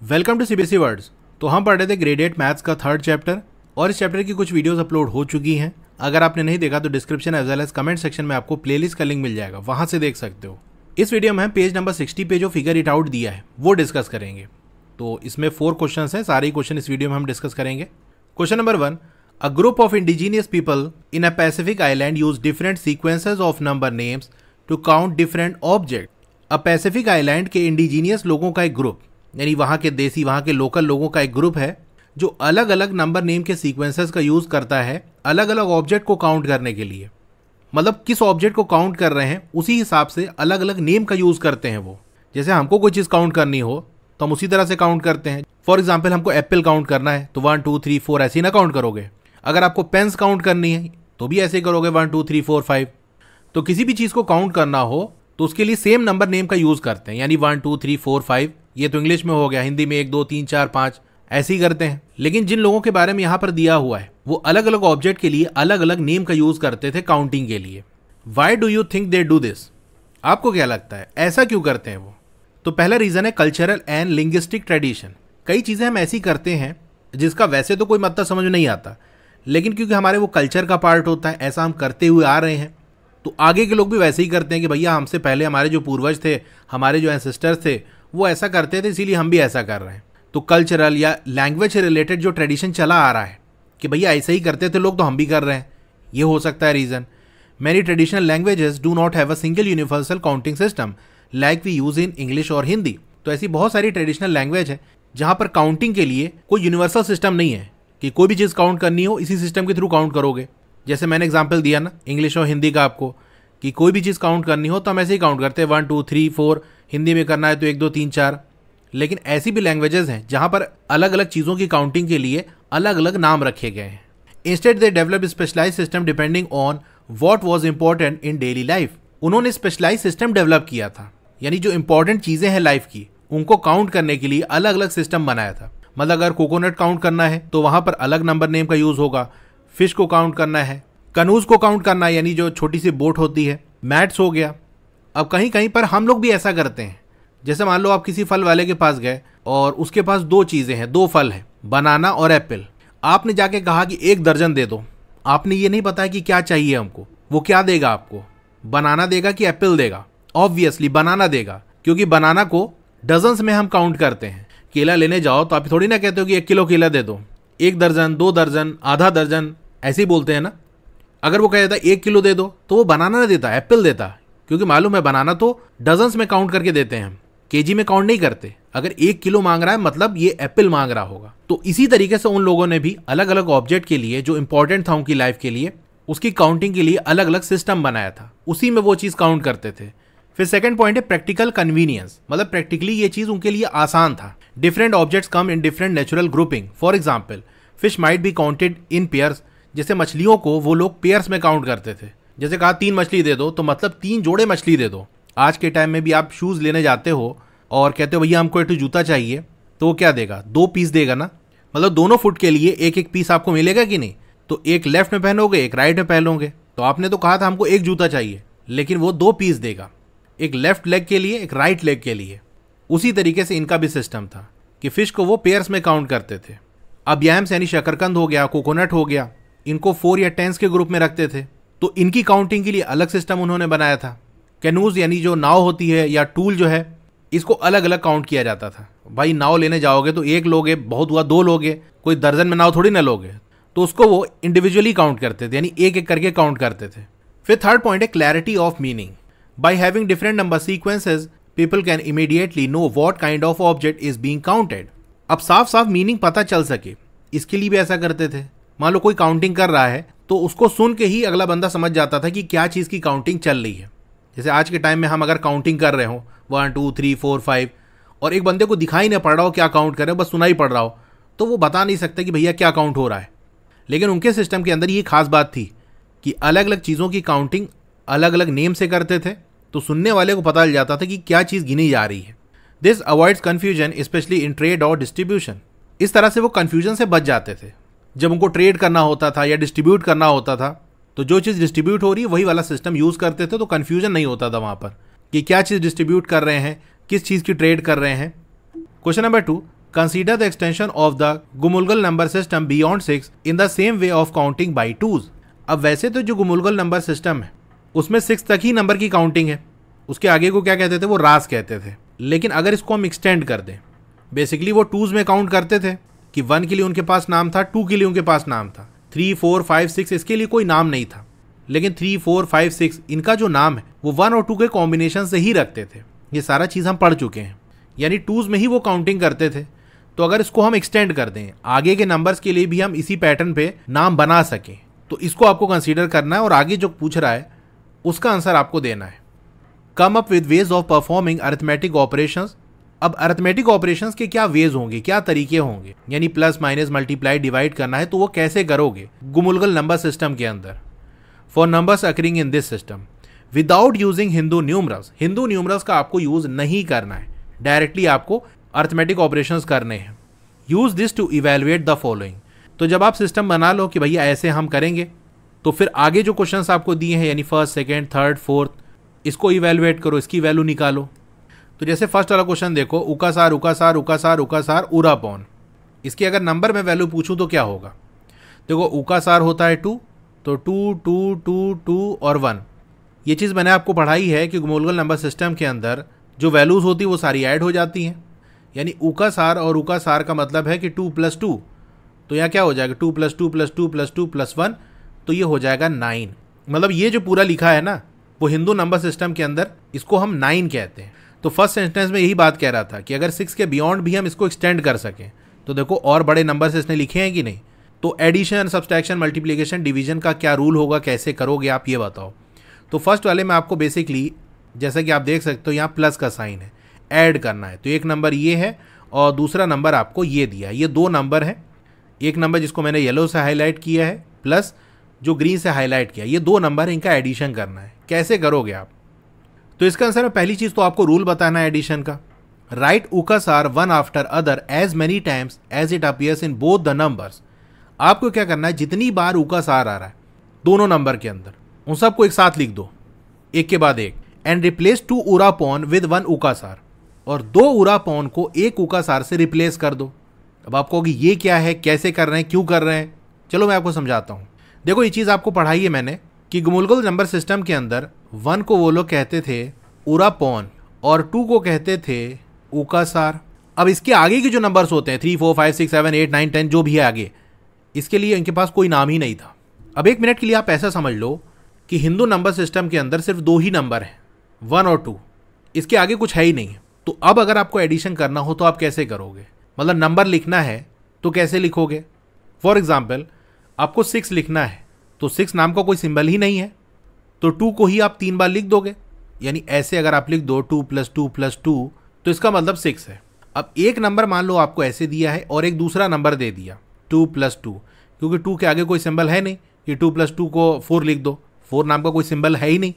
Welcome to CBSE words. तो हम पढ़ रहे थे ग्रेड 8 मैथ्स का थर्ड चैप्टर और इस चैप्टर की कुछ वीडियोस अपलोड हो चुकी हैं। अगर आपने नहीं देखा तो description as well as comment section में आपको प्लेलिस्ट का लिंक मिल जाएगा, वहां से देख सकते हो। इस वीडियो में हम पेज नंबर 60 पे जो फिगर इट आउट दिया है वो डिस्कस करेंगे। तो इसमें 4 क्वेश्चन हैं, सारे क्वेश्चन इस वीडियो में हम डिस्कस करेंगे। Question number 1, a group of indigenous people in a Pacific island use different sequences of number names to count different object. A Pacific island के इंडिजीनियस लोगों का एक ग्रुप, यानी वहाँ के देसी, वहाँ के लोकल लोगों का एक ग्रुप है जो अलग अलग नंबर नेम के सीक्वेंसेस का यूज़ करता है अलग अलग ऑब्जेक्ट को काउंट करने के लिए। मतलब किस ऑब्जेक्ट को काउंट कर रहे हैं उसी हिसाब से अलग अलग नेम का यूज़ करते हैं वो। जैसे हमको कोई चीज़ काउंट करनी हो तो हम उसी तरह से काउंट करते हैं। फॉर एग्जाम्पल हमको एप्पल काउंट करना है तो 1 2 3 4 ऐसे ही ना काउंट करोगे। अगर आपको पेन्स काउंट करनी है तो भी ऐसे करोगे 1 2 3 4 5। तो किसी भी चीज़ को काउंट करना हो तो उसके लिए सेम नंबर नेम का यूज़ करते हैं, यानी 1 2 3 4 5। ये तो इंग्लिश में हो गया, हिंदी में 1 2 3 4 5 ऐसे ही करते हैं। लेकिन जिन लोगों के बारे में यहाँ पर दिया हुआ है वो अलग अलग ऑब्जेक्ट के लिए अलग अलग नेम का यूज़ करते थे काउंटिंग के लिए। Why do you think they do this? आपको क्या लगता है ऐसा क्यों करते हैं वो? तो पहला रीज़न है कल्चरल एंड लिंग्विस्टिक ट्रेडिशन। कई चीज़ें हम ऐसी करते हैं जिसका वैसे तो कोई मतलब समझ नहीं आता, लेकिन क्योंकि हमारे वो कल्चर का पार्ट होता है, ऐसा हम करते हुए आ रहे हैं, तो आगे के लोग भी वैसे ही करते हैं कि भैया हमसे पहले हमारे जो पूर्वज थे, हमारे जो एंसेस्टर्स थे वो ऐसा करते थे, इसीलिए हम भी ऐसा कर रहे हैं। तो कल्चरल या लैंग्वेज से रिलेटेड जो ट्रेडिशन चला आ रहा है कि भैया ऐसे ही करते थे लोग तो हम भी कर रहे हैं, ये हो सकता है reason. Many traditional languages do not have a single universal counting system like we use in English और हिंदी। तो ऐसी बहुत सारी ट्रेडिशनल लैंग्वेज है जहाँ पर काउंटिंग के लिए कोई यूनिवर्सल सिस्टम नहीं है कि कोई भी चीज़ काउंट करनी हो इसी सिस्टम के थ्रू काउंट करोगे। जैसे मैंने एग्जाम्पल दिया ना इंग्लिश और हिंदी का आपको, कि कोई भी चीज़ काउंट करनी हो तो हम ऐसे ही काउंट करते हैं 1 2 3 4। हिंदी में करना है तो 1 2 3 4। लेकिन ऐसी भी लैंग्वेजेस हैं जहाँ पर अलग अलग चीज़ों की काउंटिंग के लिए अलग अलग नाम रखे गए हैं। Instead they develop specialise system depending on what was important in daily life. उन्होंने स्पेशलाइज सिस्टम डेवलप किया था, यानी जो इंपॉर्टेंट चीज़ें हैं लाइफ की उनको काउंट करने के लिए अलग अलग सिस्टम बनाया था। मतलब अगर कोकोनट काउंट करना है तो वहाँ पर अलग नंबर नेम का यूज़ होगा। फिश को काउंट करना है, कनूज को काउंट करना है, यानी जो छोटी सी बोट होती है, मैट्स हो गया। अब कहीं कहीं पर हम लोग भी ऐसा करते हैं। जैसे मान लो आप किसी फल वाले के पास गए और उसके पास 2 चीज़ें हैं, 2 फल हैं, बनाना और एप्पल। आपने जाके कहा कि 1 दर्जन दे दो। आपने ये नहीं बताया कि क्या चाहिए हमको, वो क्या देगा आपको, बनाना देगा कि एप्पल देगा? ऑब्वियसली बनाना देगा, क्योंकि बनाना को डजन्स में हम काउंट करते हैं। केला लेने जाओ तो आप थोड़ी ना कहते हो कि 1 किलो केला दे दो, 1 दर्जन, 2 दर्जन, आधा दर्जन, ऐसे ही बोलते हैं ना। अगर वो कह देता 1 किलो दे दो तो वो बनाना नहीं देता, एप्पल देता, क्योंकि मालूम है बनाना तो डजन्स में काउंट करके देते हैं हम, केजी में काउंट नहीं करते। अगर 1 किलो मांग रहा है मतलब ये एप्पल मांग रहा होगा। तो इसी तरीके से उन लोगों ने भी अलग अलग ऑब्जेक्ट के लिए जो इंपॉर्टेंट था उनकी लाइफ के लिए, उसकी काउंटिंग के लिए अलग अलग सिस्टम बनाया था, उसी में वो चीज़ काउंट करते थे। फिर सेकंड पॉइंट है प्रैक्टिकल कन्वीनियंस। मतलब प्रैक्टिकली ये चीज़ उनके लिए आसान था। Different objects come in different natural grouping. For example fish might be counted in pairs. जैसे मछलियों को वो लोग पेयर्स में काउंट करते थे। जैसे कहा 3 मछली दे दो तो मतलब 3 जोड़े मछली दे दो। आज के टाइम में भी आप शूज़ लेने जाते हो और कहते हो भैया हमको एक जूता चाहिए, तो वो क्या देगा? 2 पीस देगा ना। मतलब दोनों फुट के लिए एक एक पीस आपको मिलेगा कि नहीं? तो एक लेफ्ट में पहनोगे, एक राइट में पहनोगे। तो आपने तो कहा था हमको 1 जूता चाहिए, लेकिन वो 2 पीस देगा, एक लेफ्ट लेग के लिए, एक राइट लेग के लिए। उसी तरीके से इनका भी सिस्टम था कि फिश को वो पेयर्स में काउंट करते थे। अब यैम्स यानी शकरकंद हो गया, कोकोनट हो गया, इनको 4 या 10 के ग्रुप में रखते थे। तो इनकी काउंटिंग के लिए अलग सिस्टम उन्होंने बनाया था। कैनूज यानी जो नाव होती है या टूल जो है, इसको अलग अलग काउंट किया जाता था। भाई नाव लेने जाओगे तो 1 लोगे, बहुत हुआ 2 लोगे, कोई दर्जन में नाव थोड़ी ना लोगे। तो उसको वो इंडिविजुअली काउंट करते थे, यानी एक एक करके काउंट करते थे। फिर थर्ड पॉइंट है clarity of meaning. By having different number sequences people can immediately know what kind of object is being counted. अब साफ साफ मीनिंग पता चल सके, इसके लिए भी ऐसा करते थे। मान लो कोई काउंटिंग कर रहा है तो उसको सुन के ही अगला बंदा समझ जाता था कि क्या चीज़ की काउंटिंग चल रही है। जैसे आज के टाइम में हम अगर काउंटिंग कर रहे हो 1 2 3 4 5 और एक बंदे को दिखाई नहीं पड़ रहा हो क्या काउंट कर रहे हो, बस सुनाई पड़ रहा हो, तो वो बता नहीं सकते कि भैया क्या काउंट हो रहा है। लेकिन उनके सिस्टम के अंदर ये खास बात थी कि अलग अलग चीज़ों की काउंटिंग अलग अलग नेम से करते थे, तो सुनने वाले को पता चल जाता था कि क्या चीज़ गिनी जा रही है। This avoids confusion specially in trade और डिस्ट्रीब्यूशन। इस तरह से वो कन्फ्यूजन से बच जाते थे। जब उनको ट्रेड करना होता था या डिस्ट्रीब्यूट करना होता था तो जो चीज़ डिस्ट्रीब्यूट हो रही है वही वाला सिस्टम यूज़ करते थे, तो कन्फ्यूजन नहीं होता था वहाँ पर कि क्या चीज़ डिस्ट्रीब्यूट कर रहे हैं, किस चीज़ की ट्रेड कर रहे हैं। Question number 2, consider the extension of the Gumulgal number system beyond 6 in the same way of counting by twos. अब वैसे तो जो गुमुलगल नंबर सिस्टम है उसमें 6 तक ही नंबर की काउंटिंग है, उसके आगे को क्या कहते थे, वो रास कहते थे। लेकिन अगर इसको हम एक्सटेंड कर दें, बेसिकली वो टूज में काउंट करते थे कि 1 के लिए उनके पास नाम था, 2 के लिए उनके पास नाम था, 3, 4, 5, 6 इसके लिए कोई नाम नहीं था। लेकिन 3, 4, 5, 6 इनका जो नाम है वो 1 और 2 के कॉम्बिनेशन से ही रखते थे। ये सारा चीज़ हम पढ़ चुके हैं, यानी टूज में ही वो काउंटिंग करते थे। तो अगर इसको हम एक्सटेंड कर दें, आगे के नंबर्स के लिए भी हम इसी पैटर्न पे नाम बना सकें, तो इसको आपको कंसीडर करना है और आगे जो पूछ रहा है उसका आंसर आपको देना है। Come up with ways of performing arithmetic operations. अब अरिथमेटिक ऑपरेशंस के क्या वेज होंगे, क्या तरीके होंगे, यानी प्लस माइनस मल्टीप्लाई डिवाइड करना है तो वो कैसे करोगे गुमुलगल नंबर सिस्टम के अंदर। For numbers occurring in this system without using Hindu numerals, Hindu numerals का आपको यूज नहीं करना है, डायरेक्टली आपको अरिथमेटिक ऑपरेशंस करने हैं। Use this to evaluate the following. तो जब आप सिस्टम बना लो कि भैया ऐसे हम करेंगे, तो फिर आगे जो क्वेश्चंस आपको दिए हैं यानी फर्स्ट, सेकेंड, थर्ड, फोर्थ, इसको इवेलुएट करो, इसकी वैल्यू निकालो। तो जैसे फर्स्ट वाला क्वेश्चन देखो, उकासार उकासार उकासार उकासार उरापॉन, इसकी अगर नंबर में वैल्यू पूछूं तो क्या होगा। देखो उकासार होता है 2, तो 2 2 2 2 और 1। ये चीज़ मैंने आपको पढ़ाई है कि गुमुलगल नंबर सिस्टम के अंदर जो वैल्यूज़ होती है वो सारी ऐड हो जाती हैं। यानी उकासार और उकासार का मतलब है कि 2 + 2, तो यहाँ क्या हो जाएगा 2 + 2 + 2 + 2 + 1, तो ये हो जाएगा 9। मतलब ये जो पूरा लिखा है ना, वो हिंदू नंबर सिस्टम के अंदर इसको हम 9 कहते हैं। तो फर्स्ट सेंटेंस में यही बात कह रहा था कि अगर 6 के बियॉन्ड भी हम इसको एक्सटेंड कर सकें, तो देखो और बड़े नंबर्स इसने लिखे हैं कि नहीं। तो एडिशन, सब्सट्रैक्शन, मल्टीप्लिकेशन, डिवीजन का क्या रूल होगा, कैसे करोगे आप, ये बताओ। तो फर्स्ट वाले में आपको बेसिकली जैसा कि आप देख सकते हो यहाँ प्लस का साइन है, ऐड करना है। तो एक नंबर ये है और दूसरा नंबर आपको ये दिया है, ये 2 नंबर है। एक नंबर जिसको मैंने येलो से हाईलाइट किया है प्लस जो ग्रीन से हाईलाइट किया, ये 2 नंबर है, इनका एडिशन करना है। कैसे करोगे आप, तो इसका आंसर में पहली चीज तो आपको रूल बताना है एडिशन का। राइट उकासार one after other as many times as it appears in both the numbers. आपको क्या करना है, जितनी बार उकासार आ रहा है दोनों नंबर के अंदर, उन सबको एक साथ लिख दो, एक के बाद एक। एंड रिप्लेस 2 उरापॉन विद 1 उकासार, और 2 उरापॉन को 1 उकासार से रिप्लेस कर दो। अब आप कहोगे ये क्या है, कैसे कर रहे हैं, क्यों कर रहे हैं, चलो मैं आपको समझाता हूँ। देखो ये चीज़ आपको पढ़ाई है मैंने कि गुमुलगल नंबर सिस्टम के अंदर 1 को वो लोग कहते थे उरापॉन और 2 को कहते थे उकासार। अब इसके आगे के जो नंबर्स होते हैं 3, 4, 5, 6, 7, 8, 9, 10 जो भी है आगे, इसके लिए इनके पास कोई नाम ही नहीं था। अब 1 मिनट के लिए आप ऐसा समझ लो कि हिंदू नंबर सिस्टम के अंदर सिर्फ 2 ही नंबर हैं, 1 और 2, इसके आगे कुछ है ही नहीं। तो अब अगर आपको एडिशन करना हो तो आप कैसे करोगे, मतलब नंबर लिखना है तो कैसे लिखोगे। फॉर एग्जाम्पल आपको 6 लिखना है, तो 6 नाम का कोई सिंबल ही नहीं है, तो 2 को ही आप 3 बार लिख दोगे। यानी ऐसे अगर आप लिख दो 2 + 2 + 2, तो इसका मतलब 6 है। अब एक नंबर मान लो आपको ऐसे दिया है और एक दूसरा नंबर दे दिया 2 + 2, क्योंकि 2 के आगे कोई सिंबल है नहीं कि 2 + 2 को 4 लिख दो, 4 नाम का कोई सिंबल है ही नहीं।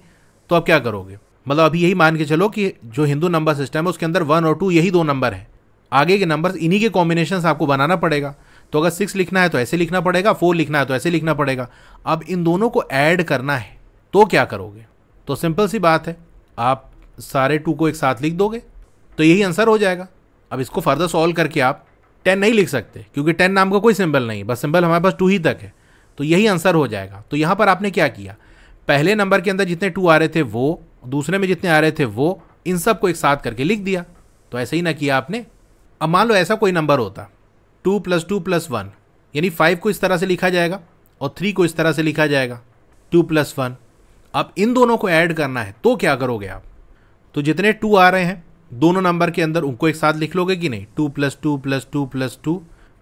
तो आप क्या करोगे, मतलब अभी यही मान के चलो कि जो हिंदू नंबर सिस्टम है उसके अंदर 1 और 2 यही 2 नंबर है, आगे के नंबर इन्हीं के कॉम्बिनेशन आपको बनाना पड़ेगा। तो अगर 6 लिखना है तो ऐसे लिखना पड़ेगा, 4 लिखना है तो ऐसे लिखना पड़ेगा। अब इन दोनों को ऐड करना है तो क्या करोगे, तो सिंपल सी बात है, आप सारे 2 को एक साथ लिख दोगे तो यही आंसर हो जाएगा। अब इसको फर्दर सॉल्व करके आप 10 नहीं लिख सकते क्योंकि 10 नाम का कोई सिंबल नहीं, बस सिंबल हमारे पास 2 ही तक है, तो यही आंसर हो जाएगा। तो यहाँ पर आपने क्या किया, पहले नंबर के अंदर जितने 2 आ रहे थे वो, दूसरे में जितने आ रहे थे वो, इन सब को एक साथ करके लिख दिया। तो ऐसे ही ना किया आपने। अब मान लो ऐसा कोई नंबर होता 2 + 2 + 1, यानी 5 को इस तरह से लिखा जाएगा और 3 को इस तरह से लिखा जाएगा 2 + 1। अब इन दोनों को ऐड करना है तो क्या करोगे आप, तो जितने 2 आ रहे हैं दोनों नंबर के अंदर उनको एक साथ लिख लोगे कि नहीं, 2 + 2 + 2 + 2।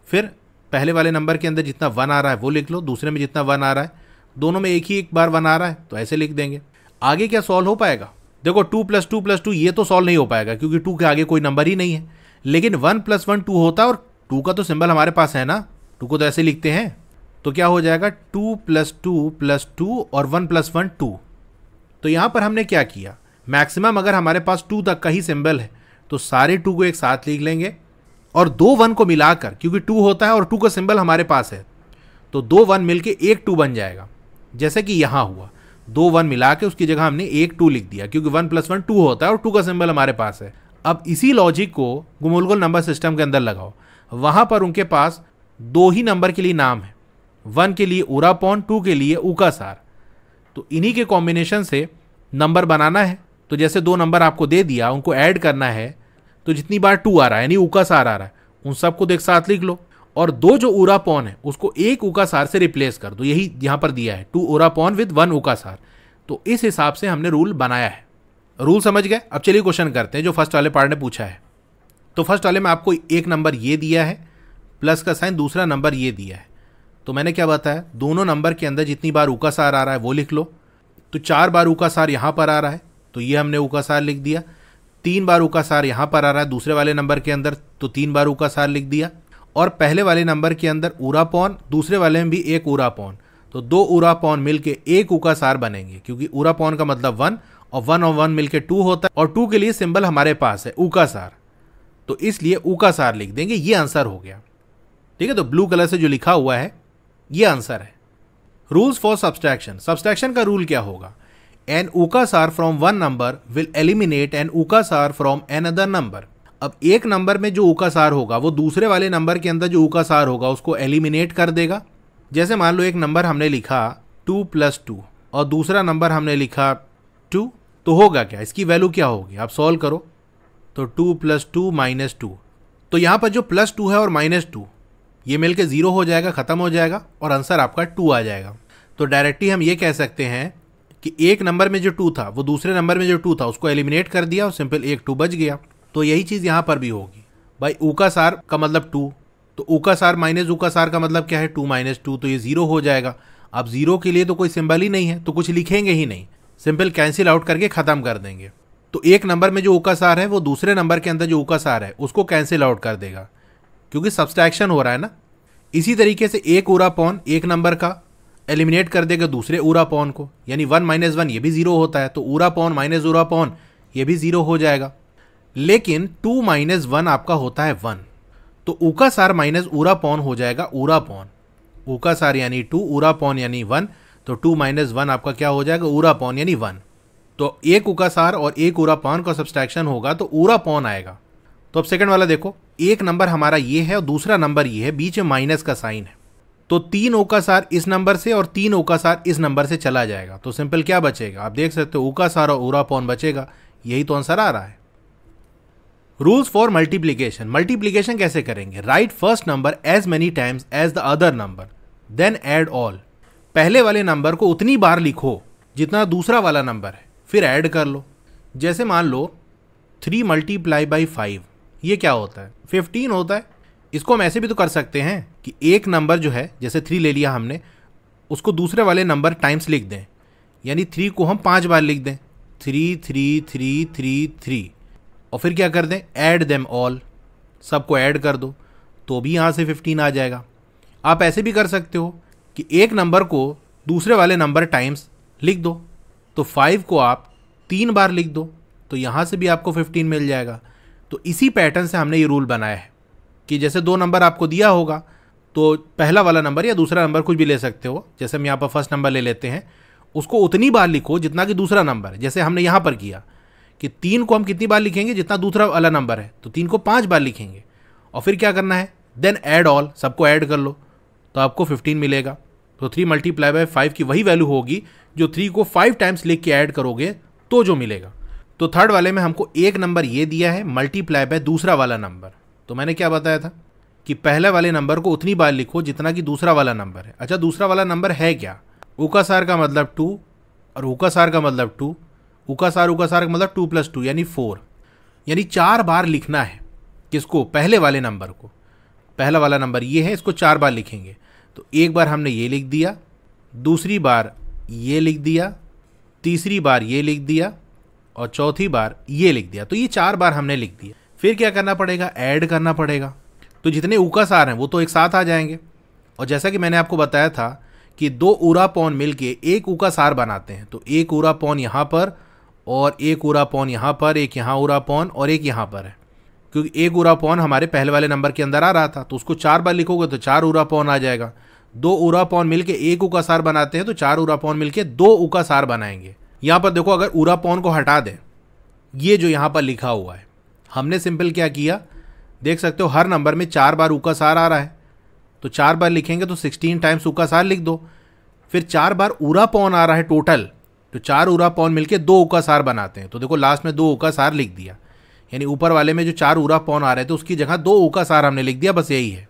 फिर पहले वाले नंबर के अंदर जितना 1 आ रहा है वो लिख लो, दूसरे में जितना 1 आ रहा है, दोनों में एक ही एक बार 1 आ रहा है तो ऐसे लिख देंगे। आगे क्या सॉल्व हो पाएगा, देखो 2 + 2 + 2 ये तो सॉल्व नहीं हो पाएगा क्योंकि 2 के आगे कोई नंबर ही नहीं है, लेकिन 1 + 1 2 होता है और 2 का तो सिंबल हमारे पास है ना, 2 को तो ऐसे लिखते हैं। तो क्या हो जाएगा 2 + 2 + 2 और 1 + 1 2। तो यहाँ पर हमने क्या किया, मैक्सिमम अगर हमारे पास 2 तक का ही सिंबल है तो सारे 2 को एक साथ लिख लेंगे और 2 1 को मिलाकर, क्योंकि 2 होता है और 2 का सिंबल हमारे पास है, तो 2 1 मिलके एक 2 बन जाएगा। जैसे कि यहाँ हुआ 2 1 मिला के उसकी जगह हमने एक 2 लिख दिया क्योंकि 1 + 1 2 होता है और 2 का सिंबल हमारे पास है। अब इसी लॉजिक को गुमुलगुल नंबर सिस्टम के अंदर लगाओ। वहां पर उनके पास दो ही नंबर के लिए नाम है, 1 के लिए उरापॉन, 2 के लिए उकासार। तो इन्हीं के कॉम्बिनेशन से नंबर बनाना है। तो जैसे दो नंबर आपको दे दिया, उनको ऐड करना है, तो जितनी बार 2 आ रहा है यानी उकासार आ रहा है, उन सबको तो एक साथ लिख लो, और दो जो उरापॉन है उसको एक उकासार से रिप्लेस कर दो। यही यहां पर दिया है, 2 उरापॉन विद 1 उकासार। तो इस हिसाब से हमने रूल बनाया है। रूल समझ गए? अब चलिए क्वेश्चन करते हैं जो फर्स्ट वाले पार्ट ने पूछा है। तो फर्स्ट वाले में आपको एक नंबर ये दिया है, प्लस का साइन, दूसरा नंबर ये दिया है। तो मैंने क्या बताया, दोनों नंबर के अंदर जितनी बार उकासार आ रहा है वो लिख लो। तो 4 बार उकासार यहां पर आ रहा है, तो ये हमने उकासार लिख दिया। 3 बार उकासार यहां पर आ रहा है दूसरे वाले नंबर के अंदर, तो 3 बार उकासार लिख दिया। और पहले वाले नंबर के अंदर उरापॉन, दूसरे वाले में भी एक उरापॉन, तो 2 उरापॉन मिलके एक उकासार बनेंगे, क्योंकि उरापॉन का मतलब 1 और 1 और 1 मिलके 2 होता है, और 2 के लिए सिंबल हमारे पास है उकासार, तो इसलिए उकासार लिख देंगे। ये आंसर हो गया। ठीक है, तो ब्लू कलर से जो लिखा हुआ है ये आंसर है। Rules for subtraction. सब्सट्रैक्शन का रूल क्या होगा? एन उकासार from one number will eliminate an उकासार फ्रॉम अनदर नंबर। अब एक नंबर में जो उकासार होगा वो दूसरे वाले नंबर के अंदर जो उकासार होगा उसको एलिमिनेट कर देगा। जैसे मान लो एक नंबर हमने लिखा 2 + 2 और दूसरा नंबर हमने लिखा 2, तो होगा क्या, इसकी वैल्यू क्या होगी? आप सॉल्व करो। तो 2 + 2 - 2, तो यहां पर जो +2 है और -2 ये मिलके 0 हो जाएगा, खत्म हो जाएगा, और आंसर आपका 2 आ जाएगा। तो डायरेक्टली हम ये कह सकते हैं कि एक नंबर में जो 2 था वो दूसरे नंबर में जो 2 था उसको एलिमिनेट कर दिया और सिंपल एक 2 बच गया। तो यही चीज यहां पर भी होगी भाई। उकासार का मतलब 2, तो उकासार माइनस उकासार का मतलब क्या है? 2 - 2, तो ये 0 हो जाएगा। अब 0 के लिए तो कोई सिंबल ही नहीं है, तो कुछ लिखेंगे ही नहीं, सिंपल कैंसिल आउट करके खत्म कर देंगे। तो एक नंबर में जो उकासार है वो दूसरे नंबर के अंदर जो उकासार है उसको कैंसिल आउट कर देगा, क्योंकि सब्सट्रैक्शन हो रहा है ना। इसी तरीके से एक उरापॉन एक नंबर का एलिमिनेट कर देगा दूसरे उरापॉन को, यानी 1 - 1 ये भी 0 होता है, तो उरापॉन माइनस उरापॉन ये भी 0 हो जाएगा। लेकिन 2 - 1 आपका होता है 1, तो उकासार माइनस उरापॉन हो जाएगा उरापॉन। उकासार यानी 2, उरापॉन यानी 1, तो 2 - 1 आपका क्या हो जाएगा? उरापॉन यानी 1। तो एक उकासार और एक उरापॉन का सब्सट्रैक्शन होगा तो उरापॉन आएगा। तो अब सेकंड वाला देखो, एक नंबर हमारा ये है और दूसरा नंबर ये है, बीच में माइनस का साइन है, तो 3 उकासार इस नंबर से और 3 उकासार इस नंबर से चला जाएगा। तो सिंपल क्या बचेगा? आप देख सकते हो उकासार और उरापॉन बचेगा। यही तो आंसर आ रहा है। Rules for multiplication. मल्टीप्लीकेशन कैसे करेंगे? Write first number as many times as the other number, then add all. पहले वाले नंबर को उतनी बार लिखो जितना दूसरा वाला नंबर है, फिर ऐड कर लो। जैसे मान लो 3 × 5, ये क्या होता है? 15 होता है। इसको हम ऐसे भी तो कर सकते हैं कि एक नंबर जो है, जैसे 3 ले लिया हमने, उसको दूसरे वाले नंबर टाइम्स लिख दें, यानी 3 को हम 5 बार लिख दें, 3 3 3 3 3, और फिर क्या कर दें? ऐड देम ऑल, सबको ऐड कर दो, तो भी यहाँ से 15 आ जाएगा। आप ऐसे भी कर सकते हो कि एक नंबर को दूसरे वाले नंबर टाइम्स लिख दो, तो 5 को आप 3 बार लिख दो, तो यहाँ से भी आपको 15 मिल जाएगा। तो इसी पैटर्न से हमने ये रूल बनाया है कि जैसे दो नंबर आपको दिया होगा, तो पहला वाला नंबर या दूसरा नंबर कुछ भी ले सकते हो। जैसे हम यहाँ पर फर्स्ट नंबर ले लेते हैं, उसको उतनी बार लिखो जितना कि दूसरा नंबर है। जैसे हमने यहाँ पर किया कि 3 को हम कितनी बार लिखेंगे? जितना दूसरा वाला नंबर है, तो 3 को 5 बार लिखेंगे, और फिर क्या करना है? देन ऐड ऑल, सबको ऐड कर लो, तो आपको 15 मिलेगा। तो 3 × 5 की वही वैल्यू होगी जो 3 को 5 टाइम्स लिख के ऐड करोगे तो जो मिलेगा। तो थर्ड वाले में हमको एक नंबर ये दिया है मल्टीप्लाई बाय दूसरा वाला नंबर। तो मैंने क्या बताया था कि पहले वाले नंबर को उतनी बार लिखो जितना कि दूसरा वाला नंबर है। अच्छा, दूसरा वाला नंबर है क्या? उकासार का मतलब 2 और उकासार का मतलब 2, उकासार का मतलब 2 + 2 यानी 4, यानी 4 बार लिखना है। किसको? पहले वाले नंबर को। पहला वाला नंबर ये है, इसको 4 बार लिखेंगे। तो एक बार हमने ये लिख दिया, दूसरी बार ये लिख दिया, तीसरी बार ये लिख दिया, और चौथी बार ये लिख दिया। तो ये 4 बार हमने लिख दिया। फिर क्या करना पड़ेगा? ऐड करना पड़ेगा। तो जितने उकासार हैं वो तो एक साथ आ जाएंगे, और जैसा कि मैंने आपको बताया था कि 2 उरापॉन मिलके एक उकासार बनाते हैं। तो एक उरापॉन यहाँ पर और एक उरापॉन यहाँ पर, एक यहाँ उरापॉन और एक यहाँ पर है, क्योंकि एक उरापॉन हमारे पहले वाले नंबर के अंदर आ रहा था। तो उसको 4 बार लिखोगे तो 4 उरापॉन आ जाएगा। 2 उरापॉन मिलके एक उकासार बनाते हैं, तो 4 उरापॉन मिलके 2 उकासार बनाएंगे। यहाँ पर देखो, अगर उरापॉन को हटा दें, ये जो यहाँ पर लिखा हुआ है, हमने सिंपल क्या किया, देख सकते हो हर नंबर में 4 बार उकासार आ रहा है, तो 4 बार लिखेंगे तो 16 टाइम्स उकासार लिख दो। फिर 4 बार उरा पौन आ रहा है टोटल, तो 4 उरा पौन मिलके 2 उकासार बनाते हैं, तो देखो लास्ट में 2 उकासार लिख दिया। यानी ऊपर वाले में जो 4 उरा पौन आ रहे थे उसकी जगह 2 उकासार हमने लिख दिया, बस यही है।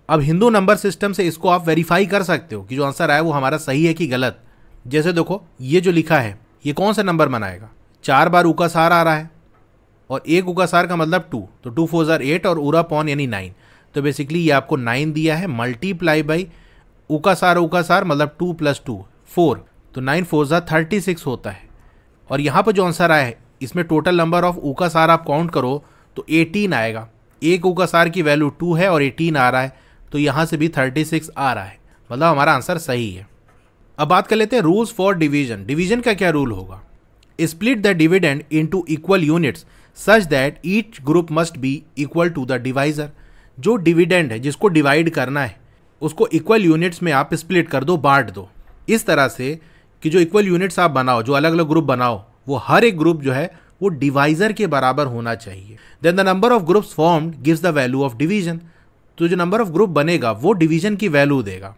अब हिंदू नंबर सिस्टम से इसको आप वेरीफाई कर सकते हो कि जो आंसर आया वो हमारा सही है कि गलत। जैसे देखो ये जो लिखा है ये कौन सा नंबर बनाएगा, 4 बार उकासार आ रहा है और 1 उकासार का मतलब 2, तो 2 4 जार 8 और उरा पौन यानी 9, तो बेसिकली ये आपको 9 दिया है, मल्टीप्लाई बाई उकासार मतलब 2 + 2 4, तो 9 4 जार 36 होता है। और यहाँ पर जो आंसर आया है इसमें टोटल नंबर ऑफ उकासार आप काउंट करो तो 18 आएगा। एक उकासार की वैल्यू 2 है और 18 आ रहा है, तो यहाँ से भी 36 आ रहा है, मतलब हमारा आंसर सही है। अब बात कर लेते हैं रूल्स फॉर डिवीजन। डिवीजन का क्या रूल होगा, split the dividend into equal units such that each group must be equal to the divisor. जो डिविडेंड है जिसको डिवाइड करना है उसको इक्वल यूनिट्स में आप स्प्लिट कर दो, बांट दो, इस तरह से कि जो इक्वल यूनिट्स आप बनाओ, जो अलग अलग ग्रुप बनाओ, वो हर एक ग्रुप जो है वो डिवाइजर के बराबर होना चाहिए। Then the number of groups formed gives the value of division. तो जो नंबर ऑफ ग्रुप बनेगा वो डिवीजन की वैल्यू देगा।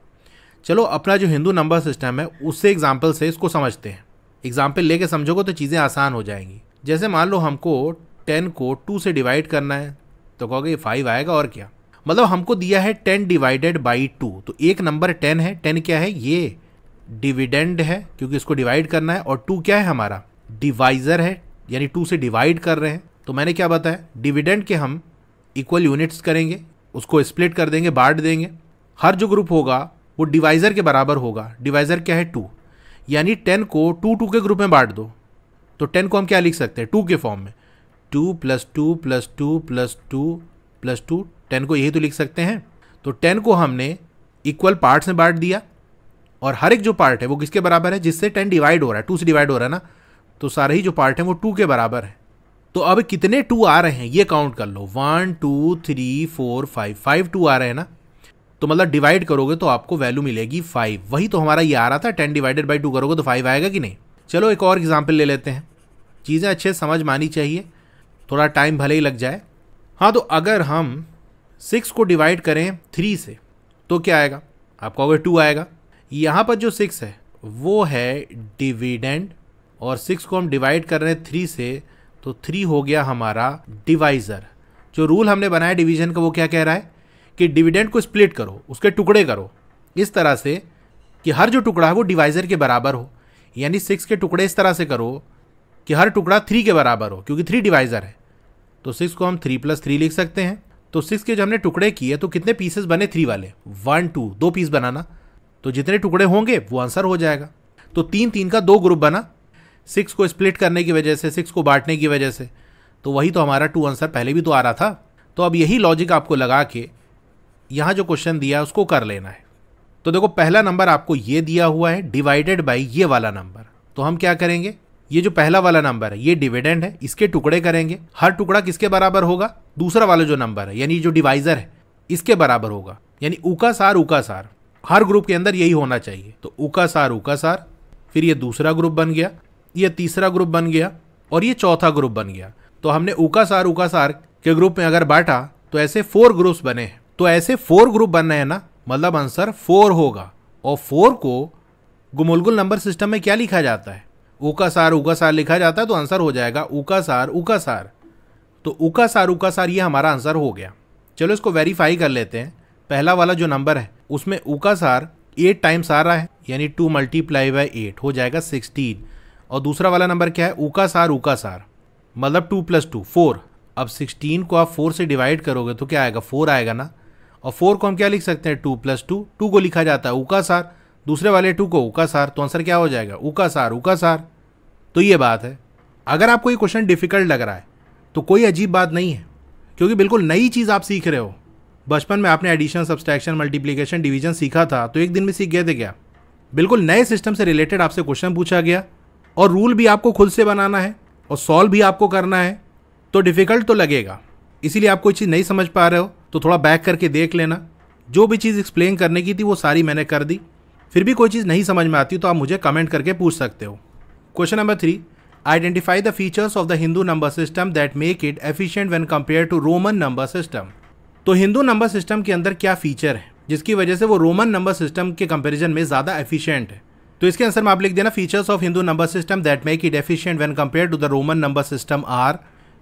चलो अपना जो हिंदू नंबर सिस्टम है उससे एग्जाम्पल से इसको समझते हैं। एग्जाम्पल लेके समझोगे तो चीज़ें आसान हो जाएंगी। जैसे मान लो हमको 10 को 2 से डिवाइड करना है, तो कहोगे 5 आएगा और क्या, मतलब हमको दिया है 10 डिवाइडेड बाई 2, तो एक नंबर 10 है, 10 क्या है, ये डिविडेंड है क्योंकि इसको डिवाइड करना है, और 2 क्या है हमारा डिवाइजर है, यानी 2 से डिवाइड कर रहे हैं। तो मैंने क्या बताया, डिविडेंड के हम इक्वल यूनिट्स करेंगे, उसको स्प्लिट कर देंगे, बांट देंगे। हर जो ग्रुप होगा वो डिवाइजर के बराबर होगा। डिवाइजर क्या है 2, यानी 10 को 2 2 के ग्रुप में बांट दो, तो 10 को हम क्या लिख सकते हैं 2 के फॉर्म में, 2 + 2 + 2 + 2 + 2, 10 को यही तो लिख सकते हैं। तो 10 को हमने इक्वल पार्ट्स में बांट दिया, और हर एक जो पार्ट है वो किसके बराबर है, जिससे 10 डिवाइड हो रहा है, 2 से डिवाइड हो रहा है ना, तो सारे ही जो पार्ट हैं वो 2 के बराबर है। तो अब कितने 2 आ रहे हैं ये काउंट कर लो, 1 2 3 4 5 2 आ रहे हैं ना, तो मतलब डिवाइड करोगे तो आपको वैल्यू मिलेगी 5। वही तो हमारा ये आ रहा था, 10 डिवाइडेड बाई 2 करोगे तो 5 आएगा कि नहीं। चलो एक और एग्जाम्पल ले लेते हैं, चीज़ें अच्छे से समझ में आनी चाहिए, थोड़ा टाइम भले ही लग जाए। हाँ, तो अगर हम 6 को डिवाइड करें 3 से तो क्या आएगा, आप कहोगे 2 आएगा। यहाँ पर जो 6 है वो है डिविडेंड, और 6 को हम डिवाइड कर रहे हैं 3 से, तो 3 हो गया हमारा डिवाइजर। जो रूल हमने बनाया डिवीजन का वो क्या कह रहा है कि डिविडेंड को स्प्लिट करो, उसके टुकड़े करो इस तरह से कि हर जो टुकड़ा है वो डिवाइजर के बराबर हो। यानी 6 के टुकड़े इस तरह से करो कि हर टुकड़ा 3 के बराबर हो, क्योंकि 3 डिवाइजर है, तो 6 को हम 3 + 3 लिख सकते हैं। तो 6 के जो हमने टुकड़े किए तो कितने पीसेस बने 3 वाले, 1 2, 2 पीस बनाना, तो जितने टुकड़े होंगे वो आंसर हो जाएगा। तो 3 3 का 2 ग्रुप बना, 6 को स्प्लिट करने की वजह से, 6 को बांटने की वजह से, तो वही तो हमारा 2 आंसर पहले भी तो आ रहा था। तो अब यही लॉजिक आपको लगा के यहाँ जो क्वेश्चन दिया है उसको कर लेना है। तो देखो पहला नंबर आपको ये दिया हुआ है डिवाइडेड बाई ये वाला नंबर, तो हम क्या करेंगे, ये जो पहला वाला नंबर है ये डिविडेंड है, इसके टुकड़े करेंगे, हर टुकड़ा किसके बराबर होगा, दूसरा वाला जो नंबर है यानी जो डिवाइजर है इसके बराबर होगा। यानी उकासार हर ग्रुप के अंदर यही होना चाहिए। तो उकासार, फिर ये दूसरा ग्रुप बन गया, ये तीसरा ग्रुप बन गया, और ये चौथा ग्रुप बन गया। तो हमने उकासार के ग्रुप में अगर बांटा तो ऐसे 4 ग्रुप्स बने हैं। तो ऐसे 4 ग्रुप बनने हैं ना, मतलब आंसर 4 होगा। और 4 को गुमुलगुल नंबर सिस्टम में क्या लिखा जाता है, उकासार लिखा जाता है, तो आंसर हो जाएगा उकासार। तो उकासार ये हमारा आंसर हो गया। चलो इसको वेरीफाई कर लेते हैं। पहला वाला जो नंबर है उसमें उकासार 8 टाइम्स आ रहा है, यानी 2 × 8 हो जाएगा 16। और दूसरा वाला नंबर क्या है, उकासार मतलब 2 + 2 4। अब 16 को आप 4 से डिवाइड करोगे तो क्या आएगा, 4 आएगा ना। और 4 को हम क्या लिख सकते हैं, 2 + 2, 2 को लिखा जाता है उकासार, दूसरे वाले 2 को उकासार, तो आंसर क्या हो जाएगा उकासार। तो ये बात है। अगर आपको ये क्वेश्चन डिफिकल्ट लग रहा है तो कोई अजीब बात नहीं है, क्योंकि बिल्कुल नई चीज़ आप सीख रहे हो। बचपन में आपने एडिशन, सब्सट्रैक्शन, मल्टीप्लिकेशन, डिवीजन सीखा था तो एक दिन में सीख गए थे क्या। बिल्कुल नए सिस्टम से रिलेटेड आपसे क्वेश्चन पूछा गया, और रूल भी आपको खुद से बनाना है और सॉल्व भी आपको करना है, तो डिफ़िकल्ट तो लगेगा। इसीलिए आप कोई चीज़ नहीं समझ पा रहे हो तो थोड़ा बैक करके देख लेना। जो भी चीज़ एक्सप्लेन करने की थी वो सारी मैंने कर दी। फिर भी कोई चीज़ नहीं समझ में आती तो आप मुझे कमेंट करके पूछ सकते हो। Question number 3, identify the features of the Hindu number system that make it efficient when compare to Roman number system. तो हिंदू नंबर सिस्टम के अंदर क्या फीचर है जिसकी वजह से वो रोमन नंबर सिस्टम के कंपैरिजन में ज़्यादा एफिशिएंट है। तो इसके आंसर में आप लिख देना features of Hindu number system that make it efficient when compare to the Roman number system are.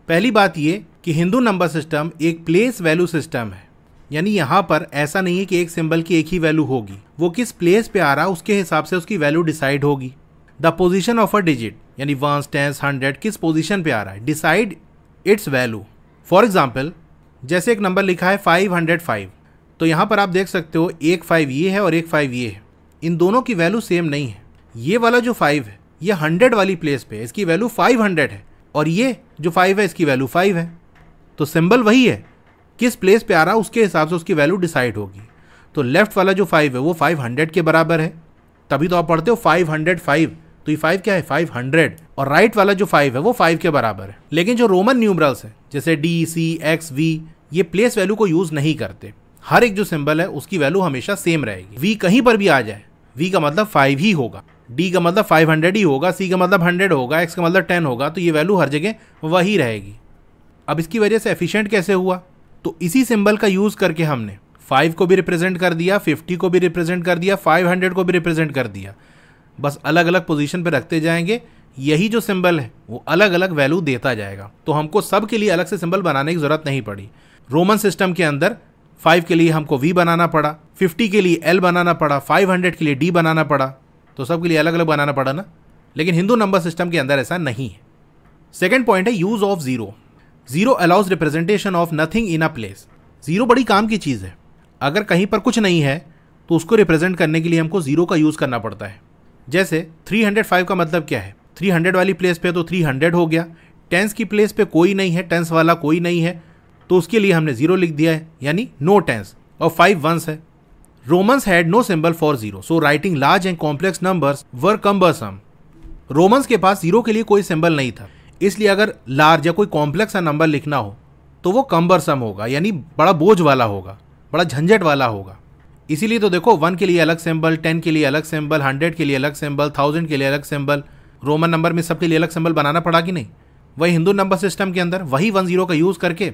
पहली बात ये कि हिंदू नंबर सिस्टम एक प्लेस वैल्यू सिस्टम है, यानी यहाँ पर ऐसा नहीं है कि एक सिंबल की एक ही वैल्यू होगी, वो किस प्लेस पे आ रहा है उसके हिसाब से उसकी वैल्यू डिसाइड होगी। The position of a digit यानी 1, 10, 100 किस पोजीशन पे आ रहा है, decide it's value. For example जैसे एक नंबर लिखा है 505, तो यहाँ पर आप देख सकते हो एक 5 ये है और एक 5 ये है, इन दोनों की वैल्यू सेम नहीं है। ये वाला जो 5 है ये 100 वाली प्लेस पे है, इसकी वैल्यू 500 है, और ये जो 5 है इसकी वैल्यू 5 है। तो सिंबल वही है, किस प्लेस पे आ रहा है उसके हिसाब से उसकी वैल्यू डिसाइड होगी। तो लेफ्ट वाला जो 5 है वो 500 के बराबर है, तभी तो आप पढ़ते हो 505, तो ये 5 क्या है 500, और राइट वाला जो 5 है वो 5 के बराबर है। लेकिन जो रोमन न्यूमरल्स है जैसे D, C, X, V ये प्लेस वैल्यू को यूज नहीं करते, हर एक जो सिंबल है उसकी वैल्यू हमेशा सेम रहेगी। V कहीं पर भी आ जाए, V का मतलब 5 ही होगा, D का मतलब 500 ही होगा, C का मतलब 100 होगा, X का मतलब 10 होगा, तो ये वैल्यू हर जगह वही रहेगी। अब इसकी वजह से एफिशिएंट कैसे हुआ, तो इसी सिंबल का यूज करके हमने 5 को भी रिप्रेजेंट कर दिया, 50 को भी रिप्रेजेंट कर दिया, 500 को भी रिप्रेजेंट कर दिया, बस अलग अलग पोजीशन पे रखते जाएंगे, यही जो सिंबल है वो अलग अलग वैल्यू देता जाएगा। तो हमको सब के लिए अलग से सिंबल बनाने की जरूरत नहीं पड़ी। रोमन सिस्टम के अंदर 5 के लिए हमको V बनाना पड़ा, 50 के लिए L बनाना पड़ा, 500 के लिए D बनाना पड़ा, तो सब के लिए अलग अलग बनाना पड़ा ना। लेकिन हिंदू नंबर सिस्टम के अंदर ऐसा नहीं है। सेकेंड पॉइंट है use of zero. Zero allows representation of nothing in a place. Zero बड़ी काम की चीज़ है, अगर कहीं पर कुछ नहीं है तो उसको रिप्रेजेंट करने के लिए हमको जीरो का यूज़ करना पड़ता है। जैसे 305 का मतलब क्या है, 300 वाली प्लेस पे तो 300 हो गया, टेंस की प्लेस पे कोई नहीं है, टेंस वाला कोई नहीं है, तो उसके लिए हमने जीरो लिख दिया है, यानी नो टेंस, और 5 वंस है। Romans had no symbol for zero, so writing large and complex numbers were cumbersome. Romans के पास जीरो के लिए कोई सिंबल नहीं था, इसलिए अगर लार्ज या कोई कॉम्प्लेक्स सा नंबर लिखना हो तो वो कम्बरसम होगा, यानी बड़ा बोझ वाला होगा, बड़ा झंझट वाला होगा। इसीलिए तो देखो 1 के लिए अलग सिंबल, 10 के लिए अलग सिंबल, 100 के लिए अलग सिंबल, 1000 के लिए अलग सिंबल, रोमन नंबर में सबके लिए अलग सिंबल बनाना पड़ा कि नहीं। वही हिंदू नंबर सिस्टम के अंदर वही 10 का यूज़ करके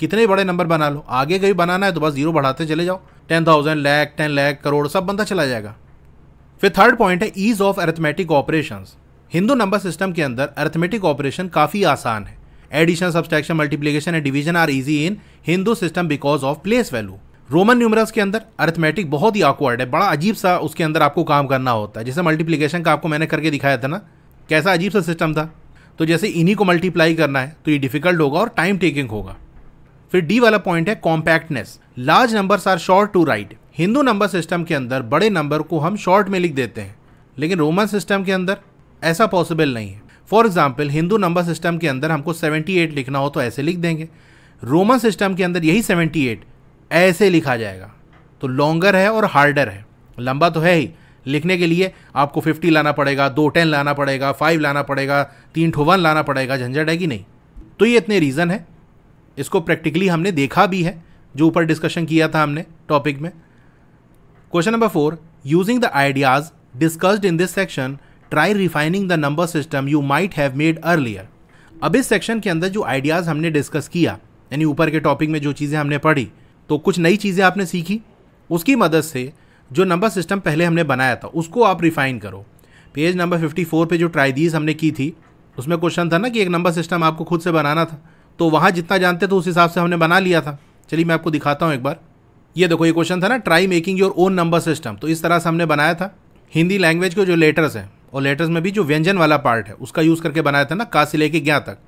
कितने बड़े नंबर बना लो, आगे कहीं बनाना है तो बस जीरो बढ़ाते चले जाओ, 10,000, लाख, 10 लाख, करोड़ सब बनता चला जाएगा। फिर थर्ड पॉइंट है ease of arithmetic operations. Hindu number system के अंदर अरिथमेटिक ऑपरेशन काफ़ी आसान है। Addition, subtraction, multiplication and division are easy in Hindu system because of place value. Roman numerals के अंदर अरिथमेटिक बहुत ही ऑकवर्ड है, बड़ा अजीब सा उसके अंदर आपको काम करना होता है। जैसे मल्टीप्लिकेशन का आपको मैंने करके दिखाया था ना, कैसा अजीब सा सिस्टम था। तो जैसे इन्हीं को मल्टीप्लाई करना है तो ये डिफिकल्ट होगा और टाइम टेकिंग होगा। फिर डी वाला पॉइंट है compactness. Large numbers are short to write. Hindu number system के अंदर बड़े नंबर को हम शॉर्ट में लिख देते हैं, लेकिन रोमन सिस्टम के अंदर ऐसा पॉसिबल नहीं है। For example Hindu number system के अंदर हमको 78 लिखना हो तो ऐसे लिख देंगे, रोमन सिस्टम के अंदर यही 78 ऐसे लिखा जाएगा। तो लॉन्गर है और हार्डर है, लंबा तो है ही, लिखने के लिए आपको 50 लाना पड़ेगा, 2 10 लाना पड़ेगा, 5 लाना पड़ेगा, 3 ठो 1 लाना पड़ेगा, झंझट है कि नहीं। तो ये इतने रीज़न है, इसको प्रैक्टिकली हमने देखा भी है, जो ऊपर डिस्कशन किया था हमने टॉपिक में। Question number 4, using the ideas discussed in this section try refining the number system you might have made earlier. अब इस सेक्शन के अंदर जो आइडियाज़ हमने डिस्कस किया, यानी ऊपर के टॉपिक में जो चीज़ें हमने पढ़ी, तो कुछ नई चीज़ें आपने सीखी, उसकी मदद से जो नंबर सिस्टम पहले हमने बनाया था उसको आप रिफाइन करो। पेज नंबर 54 पे जो ट्राइडीज हमने की थी उसमें क्वेश्चन था ना कि एक नंबर सिस्टम आपको खुद से बनाना था, तो वहाँ जितना जानते थे उस हिसाब से हमने बना लिया था। चलिए मैं आपको दिखाता हूँ एक बार। ये देखो, ये क्वेश्चन था ना, try making your own number system. तो इस तरह से हमने बनाया था। हिंदी लैंग्वेज के जो लेटर्स हैं और लेटर्स में भी जो व्यंजन वाला पार्ट है उसका यूज़ करके बनाया था ना, का से लेके 11 तक।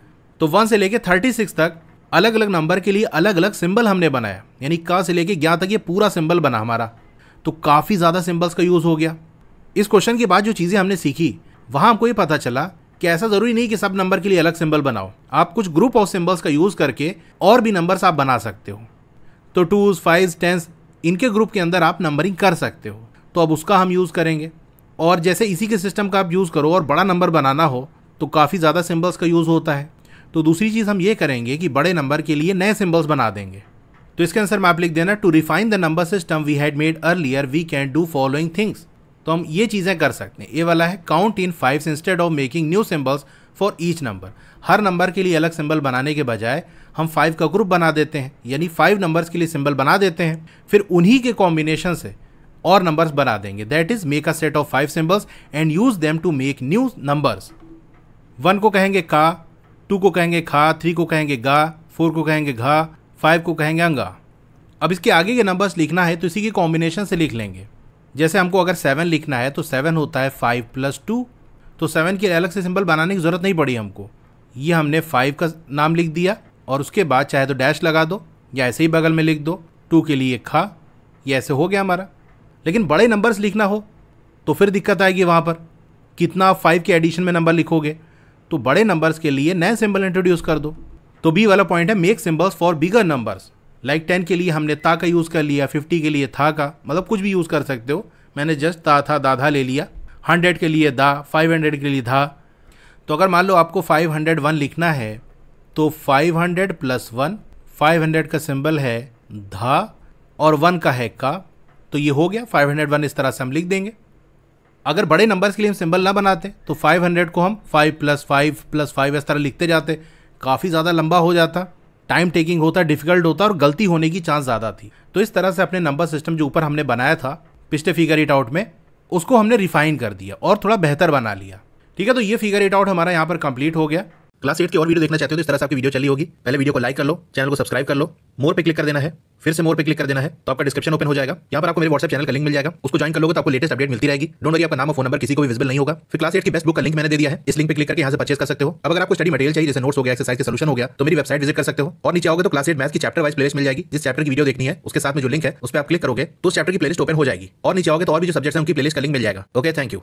तो 1 से लेके 36 तक अलग अलग नंबर के लिए अलग अलग सिंबल हमने बनाया, यानी का से लेके 11 तक ये पूरा सिंबल बना हमारा। तो काफ़ी ज़्यादा सिंबल्स का यूज़ हो गया। इस क्वेश्चन के बाद जो चीज़ें हमने सीखी वहाँ हमको ये पता चला कि ऐसा ज़रूरी नहीं कि सब नंबर के लिए अलग सिंबल बनाओ, आप कुछ ग्रुप ऑफ सिंबल्स का यूज़ करके और भी नंबर्स आप बना सकते हो। तो 2s, 5s, 10s इनके ग्रुप के अंदर आप नंबरिंग कर सकते हो। तो अब उसका हम यूज़ करेंगे। और जैसे इसी के सिस्टम का आप यूज़ करो और बड़ा नंबर बनाना हो तो काफ़ी ज़्यादा सिंबल्स का यूज़ होता है। तो दूसरी चीज़ हम ये करेंगे कि बड़े नंबर के लिए नए सिंबल्स बना देंगे। तो इसके आंसर में आप लिख देना, to refine the number system we had made earlier we can do following things. तो हम ये चीज़ें कर सकते हैं। ये वाला है, count in 5s instead of making new symbols for each number. Her number के लिए अलग सिंबल बनाने के बजाय हम 5 का ग्रुप बना देते हैं, यानी 5 नंबर्स के लिए सिंबल बना देते हैं, फिर उन्हीं के कॉम्बिनेशन से और नंबर्स बना देंगे। That is make a set of 5 symbols and use them to make new numbers. 1 को कहेंगे का, 2 को कहेंगे खा, 3 को कहेंगे गा, 4 को कहेंगे घा, 5 को कहेंगे अंगा। अब इसके आगे के नंबर्स लिखना है तो इसी के कॉम्बिनेशन से लिख लेंगे। जैसे हमको अगर 7 लिखना है तो 7 होता है 5 + 2, तो 7 के अलग से सिंबल बनाने की ज़रूरत नहीं पड़ी हमको। ये हमने 5 का नाम लिख दिया और उसके बाद चाहे तो डैश लगा दो या ऐसे ही बगल में लिख दो, 2 के लिए खा, ये ऐसे हो गया हमारा। लेकिन बड़े नंबर्स लिखना हो तो फिर दिक्कत आएगी वहाँ पर, कितना आप 5 के एडिशन में नंबर लिखोगे। तो बड़े नंबर्स के लिए नए सिंबल इंट्रोड्यूस कर दो। तो बी वाला पॉइंट है make symbols for bigger numbers. Like 10 के लिए हमने ता का यूज़ कर लिया, 50 के लिए था का, मतलब कुछ भी यूज़ कर सकते हो। मैंने जस्ट ता था दाधा ले लिया। 100 के लिए दा, 500 के लिए धा। तो अगर मान लो आपको 501 लिखना है तो 500 + 1, 500 का सिंबल है धा और 1 का है का, तो ये हो गया 501। इस तरह से हम लिख देंगे। अगर बड़े नंबर्स के लिए हम सिंबल ना बनाते तो 500 को हम 5 + 5 + 5 इस तरह लिखते जाते, काफ़ी ज़्यादा लंबा हो जाता, टाइम टेकिंग होता, डिफिकल्ट होता और गलती होने की चांस ज़्यादा थी। तो इस तरह से अपने नंबर सिस्टम जो ऊपर हमने बनाया था पिछले फिगर इट आउट में, उसको हमने रिफाइन कर दिया और थोड़ा बेहतर बना लिया। ठीक है, तो ये फिगर इट आउट हमारा यहाँ पर कंप्लीट हो गया। क्लास 8 की और वीडियो देखना चाहते हो तो इस तरह से आपकी वीडियो चली होगी। पहले वीडियो को लाइक कर लो, चैनल को सब्सक्राइब कर लो, मोर पे क्लिक कर देना है, फिर से मोर पे क्लिक कर देना है, तो आपका डिस्क्रिप्शन ओपन हो जाएगा। यहाँ पर आपको मेरे व्हाट्सएप चैनल का लिंक मिल जाएगा, उसको ज्वाइन कर लोगे तो आपको लेटेस्ट अपडेट मिलती रहेगी। डोंट वरी, आपका नाम और फोन नंबर किसी को भी विजिबल नहीं होगा। फिर क्लास 8 की बेस्ट बुक का लिंक मैंने दे दिया है, इस लिंक पे क्लिक करके यहाँ से परचेज कर सकते हो। अब अगर आपको स्टडी मटेरियल चाहिए, जैसे नोट्स हो गया, एक्सरसाइज के सॉल्यूशन हो गया, तो मेरी वेबसाइट विजिट कर सकते हो। और नीचे आओगे तो क्लास 8 मैथ्स की चैप्टर वाइज प्लेलिस्ट मिल जाएगी। जिस चैप्टर की वीडियो देखनी है उसके साथ में जो लिंक है उस पर आप क्लिक करोगे तो उस चैप्टर की प्लेलिस्ट ओपन हो जाएगी। और नीचे आओगे तो और भी जो सब्जेक्ट्स हैं उनकी प्लेलिस्ट का लिंक मिल जाएगा। Okay, thank you.